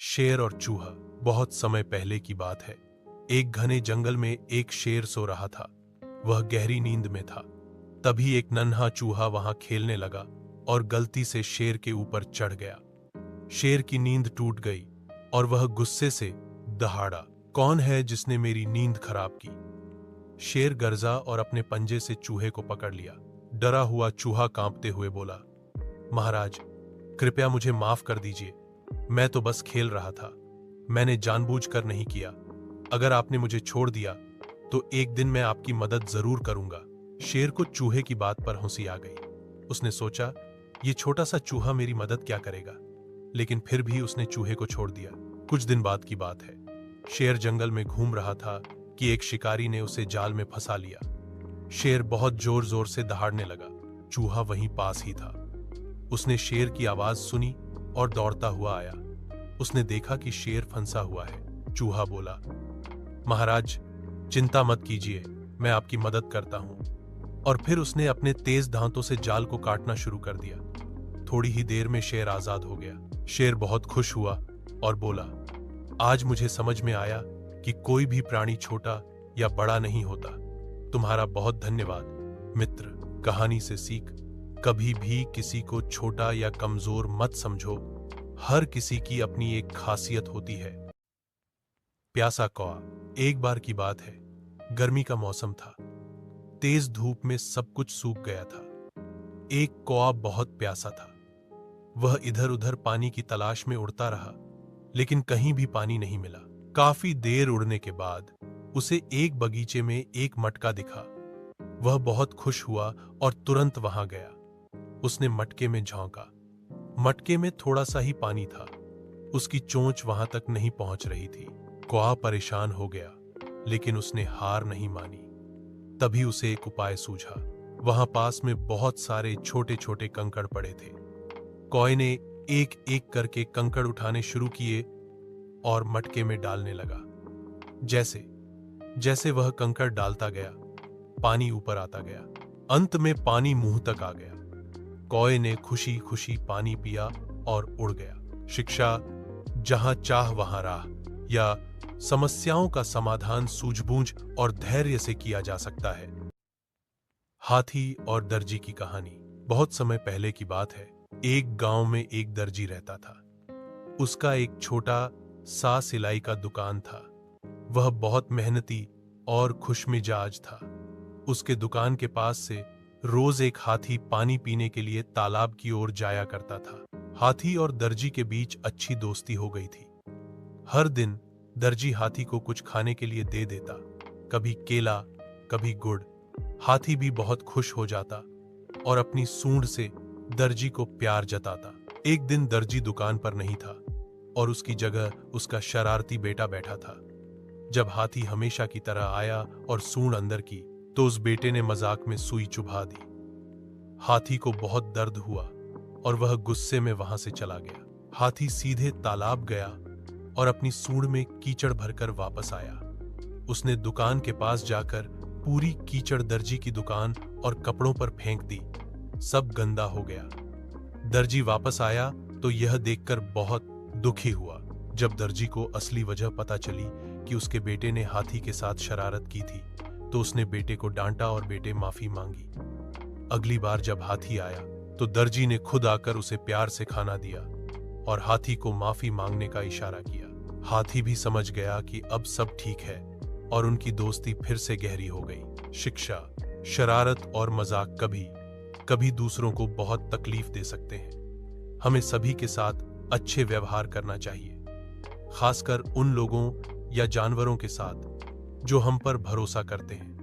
शेर और चूहा। बहुत समय पहले की बात है। एक घने जंगल में एक शेर सो रहा था। वह गहरी नींद में था। तभी एक नन्हा चूहा वहां खेलने लगा और गलती से शेर के ऊपर चढ़ गया। शेर की नींद टूट गई और वह गुस्से से दहाड़ा, कौन है जिसने मेरी नींद खराब की? शेर गरजा और अपने पंजे से चूहे को पकड़ लिया। डरा हुआ चूहा कांपते हुए बोला, महाराज, कृपया मुझे माफ कर दीजिए। मैं तो बस खेल रहा था। मैंने जानबूझकर नहीं किया। अगर आपने मुझे छोड़ दिया तो एक दिन मैं आपकी मदद जरूर करूंगा। शेर को चूहे की बात पर हंसी आ गई। उसने सोचा, ये छोटा सा चूहा मेरी मदद क्या करेगा? लेकिन फिर भी उसने चूहे को छोड़ दिया। कुछ दिन बाद की बात है। शेर जंगल में घूम रहा था कि एक शिकारी ने उसे जाल में फंसा लिया। शेर बहुत जोर जोर से दहाड़ने लगा। चूहा वहीं पास ही था। उसने शेर की आवाज सुनी और दौड़ता हुआ आया। उसने देखा कि शेर फंसा हुआ है। चूहा बोला, महाराज, चिंता मत कीजिए, मैं आपकी मदद करता हूं। और फिर उसने अपने तेज दांतों से जाल को काटना शुरू कर दिया। थोड़ी ही देर में शेर आजाद हो गया। शेर बहुत खुश हुआ और बोला, आज मुझे समझ में आया कि कोई भी प्राणी छोटा या बड़ा नहीं होता। तुम्हारा बहुत धन्यवाद मित्र। कहानी से सीख, कभी भी किसी को छोटा या कमजोर मत समझो। हर किसी की अपनी एक खासियत होती है। प्यासा कौआ। एक बार की बात है। गर्मी का मौसम था। तेज धूप में सब कुछ सूख गया था। एक कौआ बहुत प्यासा था। वह इधर उधर पानी की तलाश में उड़ता रहा, लेकिन कहीं भी पानी नहीं मिला। काफी देर उड़ने के बाद उसे एक बगीचे में एक मटका दिखा। वह बहुत खुश हुआ और तुरंत वहां गया। उसने मटके में झांका। मटके में थोड़ा सा ही पानी था। उसकी चोंच वहां तक नहीं पहुंच रही थी। कौआ परेशान हो गया, लेकिन उसने हार नहीं मानी। तभी उसे एक उपाय सूझा। वहां पास में बहुत सारे छोटे छोटे कंकड़ पड़े थे। कौए ने एक एक करके कंकड़ उठाने शुरू किए और मटके में डालने लगा। जैसे जैसे वह कंकड़ डालता गया, पानी ऊपर आता गया। अंत में पानी मुंह तक आ गया। कौए ने खुशी खुशी पानी पिया और उड़ गया। शिक्षा, जहां चाह वहां राह, या समस्याओं का समाधान सूझबूझ और धैर्य से किया जा सकता है। हाथी और दर्जी की कहानी। बहुत समय पहले की बात है। एक गांव में एक दर्जी रहता था। उसका एक छोटा सा सिलाई का दुकान था। वह बहुत मेहनती और खुशमिजाज था। उसके दुकान के पास से रोज एक हाथी पानी पीने के लिए तालाब की ओर जाया करता था। हाथी और दर्जी के बीच अच्छी दोस्ती हो गई थी। हर दिन दर्जी हाथी को कुछ खाने के लिए दे देता, कभी केला, कभी गुड़। हाथी भी बहुत खुश हो जाता और अपनी सूंड से दर्जी को प्यार जताता। एक दिन दर्जी दुकान पर नहीं था और उसकी जगह उसका शरारती बेटा बैठा था। जब हाथी हमेशा की तरह आया और सूंड अंदर की, तो उस बेटे ने मजाक में सुई चुभा दी। हाथी को बहुत दर्द हुआ और वह गुस्से में वहां से चला गया। हाथी सीधे तालाब गया और अपनी सूंड में कीचड़ भरकर वापस आया। उसने दुकान के पास जाकर पूरी कीचड़ दर्जी की दुकान और कपड़ों पर फेंक दी। सब गंदा हो गया। दर्जी वापस आया तो यह देखकर बहुत दुखी हुआ। जब दर्जी को असली वजह पता चली कि उसके बेटे ने हाथी के साथ शरारत की थी, तो उसने बेटे को डांटा और बेटे माफी मांगी। अगली बार जब हाथी आया तो दर्जी ने खुद आकर उसे प्यार से खाना दिया और हाथी को माफी मांगने का इशारा किया। हाथी भी समझ गया कि अब सब ठीक है और उनकी दोस्ती फिर से गहरी हो गई। शिक्षा, शरारत और मजाक कभी कभी दूसरों को बहुत तकलीफ दे सकते हैं। हमें सभी के साथ अच्छे व्यवहार करना चाहिए, खासकर उन लोगों या जानवरों के साथ जो हम पर भरोसा करते हैं।